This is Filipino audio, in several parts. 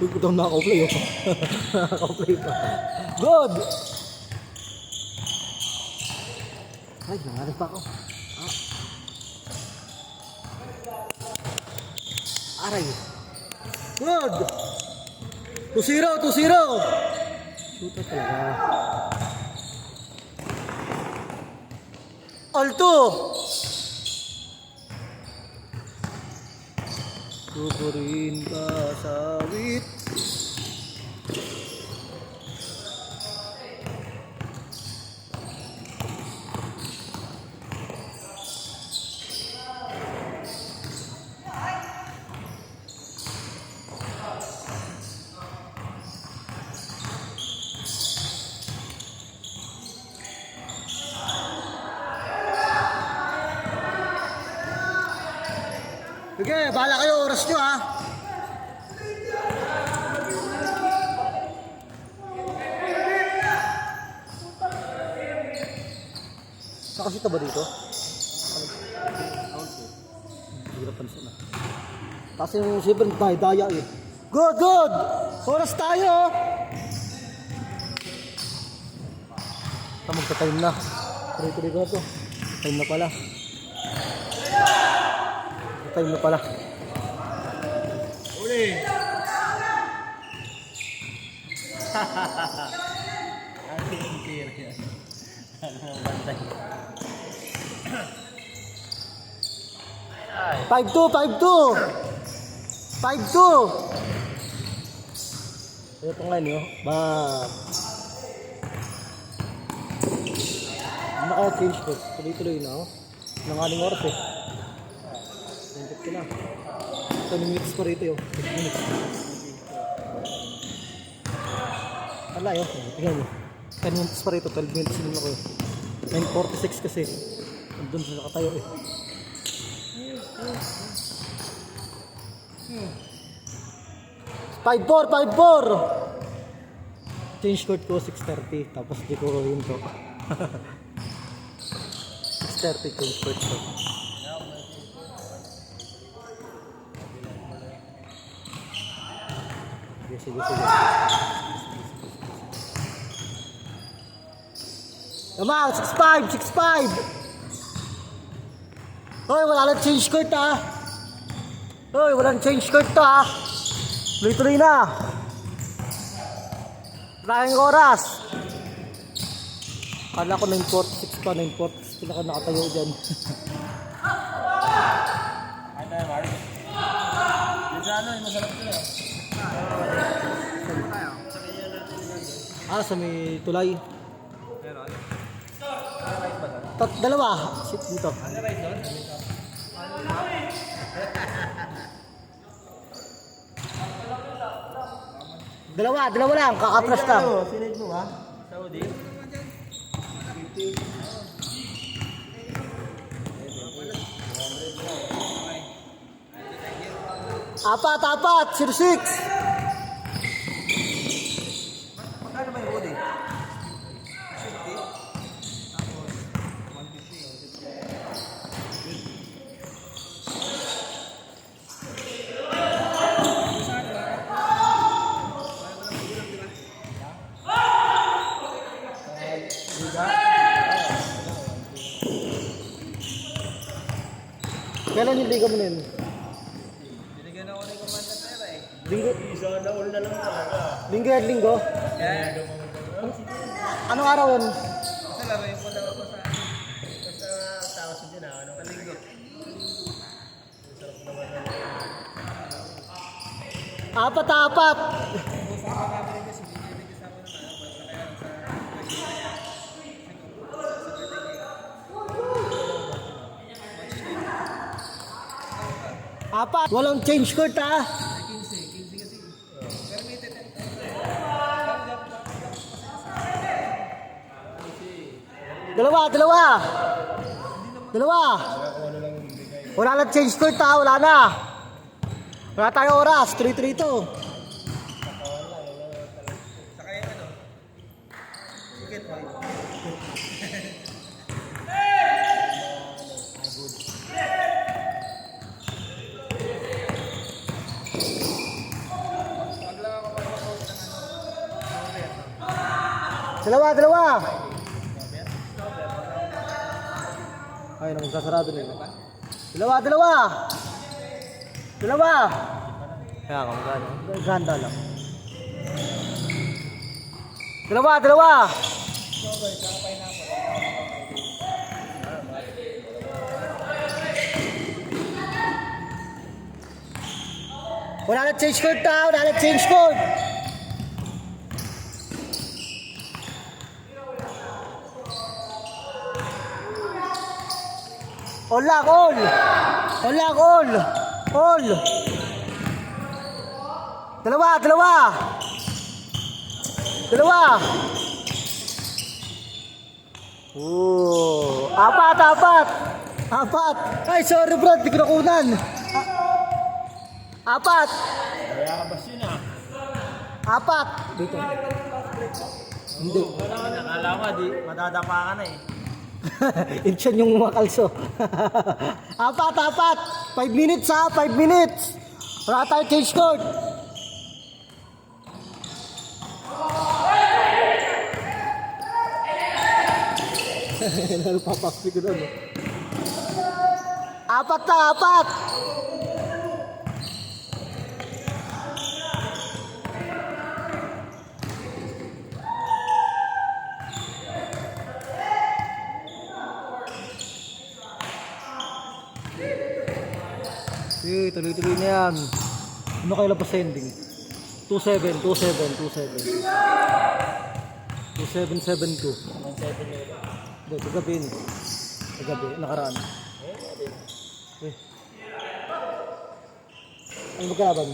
Uy, ito nakaka-play oh. Nakaka-play pa. Good! Ay, nangalit pa ako. Aray. Good! 2-0, 2-0! Shoot talaga. Alto! Kukurin ka sa wit. Sige, bahala kayo, oras nyo ha. Nakasita ba dito? Hirap pansin na. Kasi yung siyempre daya eh. Good, good! Oras tayo! Magka-time na. Tuloy-tuloy ko ito. Time na pala. Time na pala. Uli! Ang tira yan. Ano bantay? 5-2, 5-2! 5-2! Ito nga nyo. Naka-change ko. Tuloy-tuloy na oh. Nangaling oras eh. 20 na. 10 minutes pa rito yun. 6 minutes. Wala yun. Tingnan nyo. 10 minutes pa rito. 12 minutes din ako yun. 9:46 kasi. Andun sa nakatayo eh. 5-4, 5-4! Change court ko 6:30. Tapos di ko yun to. 6:30 change court ko. Sige. Come on, 6-5, 6-5. Hoy, wala nang change court ha. Hoy, wala nang change court to ha. Tuloy-tuloy na. Maraming oras. Kala ko 9:46 pa, 9:46 pila ka nakatayo dyan. Ay tayo, Mark. Yung sa ano, yung masarap sila. Sa may tulay. Meron? Dalawa. Sit dito. Ano right doon? Dalawa lang. Kakatras ka. Sinid mo ha? Saudi? 50. Apat. 06. Magkano ba yung Udi? 50? Kailan yung liga mo na yun? Binigyan ako ng komanda sir eh. Linggo? Isa na all na lang talaga. Linggo? Anong araw yun? Kasi laruin ko daw ako sa tao sa din ano kalinggo. Sarap naman yan. Apat. Apat. Walang change court ha. 15 kasi. Permitted. Dalawa. Wala na change court ha. Wala na. Wala tayong oras. Tuloy-tuloy ito. Saka yung ano? Ticket mo. Pagla Dalawa. Ay, nang sasarado nila. Dalawa. Kaya kung gano. Ganda lang. Dalawa. Wala na change code tao. Wala na change code. All. Dalawa. Oh, apat. Ay, sorry bro, di ko nakunan. Apat. Mayabas yun ah. Apat. Dito. Hindi. Nakala ko di matadapa ka na eh. Insyan yung mga kalso. Apat. 5 minutes ha, 5 minutes. Wala tayo change code. Papakpi ko na, no? Apat. Okay, tuloy-tuloy na yan. Ano kayo lang pa sending? 2772. 2772. Hindi, kagabi yun. Kagabi, nakaraan. Eh. Ano magkalaban?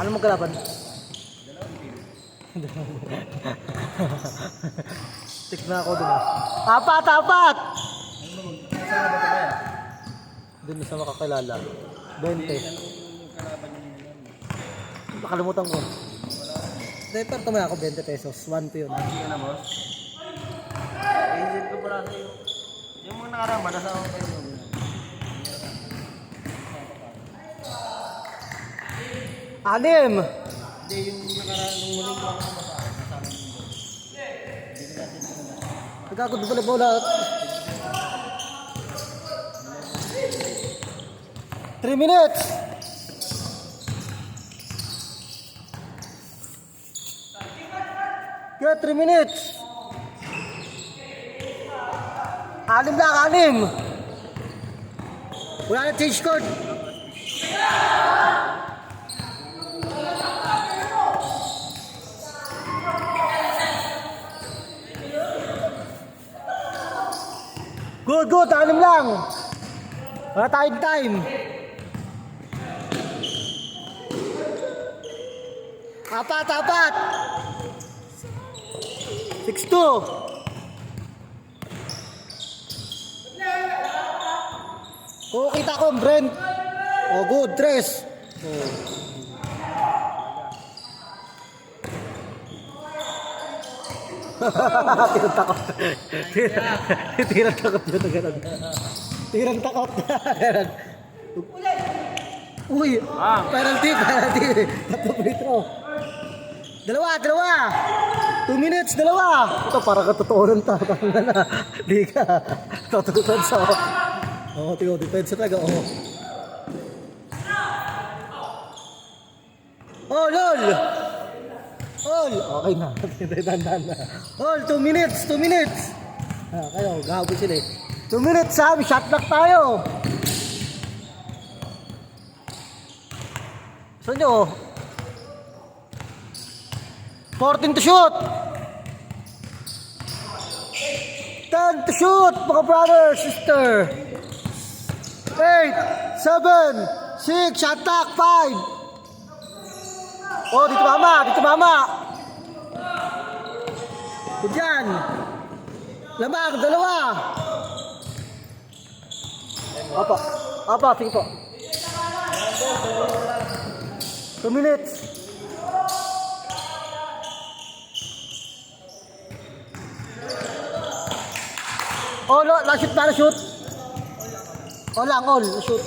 Ano magkalaban? Tik na ako dun ah. Apat! Doon na sa makakilala. 20. Nakalimutan ko. Dahil pero tumaya ako 20 pesos. 1 to yun. Sige na boss. Isip ko pala sa'yo. Yung mga nakarama, nasa ako kayo. Anim! Hindi, yung nakaraan, nung muling ko ako masaan. Nasama mo doon. Nagkakot pala po lahat. 3 minutes! Kaya 3 minutes! 6 lang! Wala na change code! Good! 6 lang! Wala tayong time! Apat! 6-2! Oh, kita ko, Brent! Oh, good! 3! Oh. Tirang takot. Tirang takot yun na gano'n. Tirang takot. Uy! Penalty! 3 metro. Dalawa! 2 minutes, dalawa! Ito, parang katotohanan ta. Di ka. Tototohan sa... Oo, tingnan, depensa talaga. Oh, lol! All! Okay na. Dandan na. All, 2 minutes! Kayo, gahabol sila eh. 2 minutes, sabi, shot lock tayo! Saan nyo? 14 to shoot! 10 to shoot, mga brother, sister! 8, 7, 6, shot lock, 5! Oh, dito mama! Diyan! Lamang, 2! Apa, sige po. 2 minutes. Oh, no, na-shoot. Oh, lang, shoot.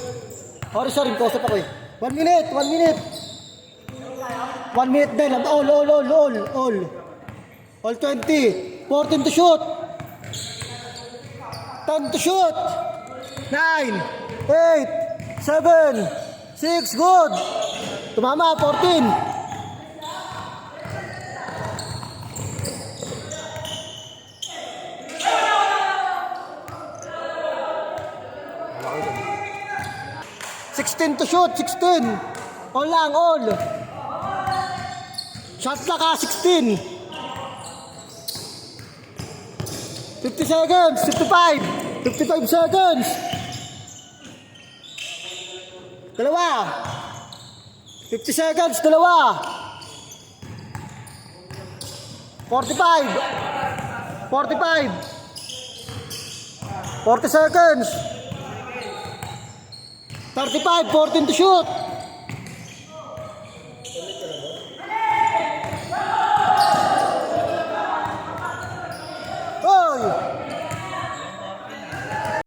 Sorry, kausap ako eh. 1 minute. 1 minute din. All. All 20. 14 to shoot. 10 to shoot. 9, 8, 7, 6, good. Tumama, 14. Sixteen to shoot, 16. All lang, all. Shot na ka, 16. 50 seconds, 55. 55 seconds. Dalawa. 50 seconds, dalawa. 45. 45. 40 seconds. 35, 14 to shoot.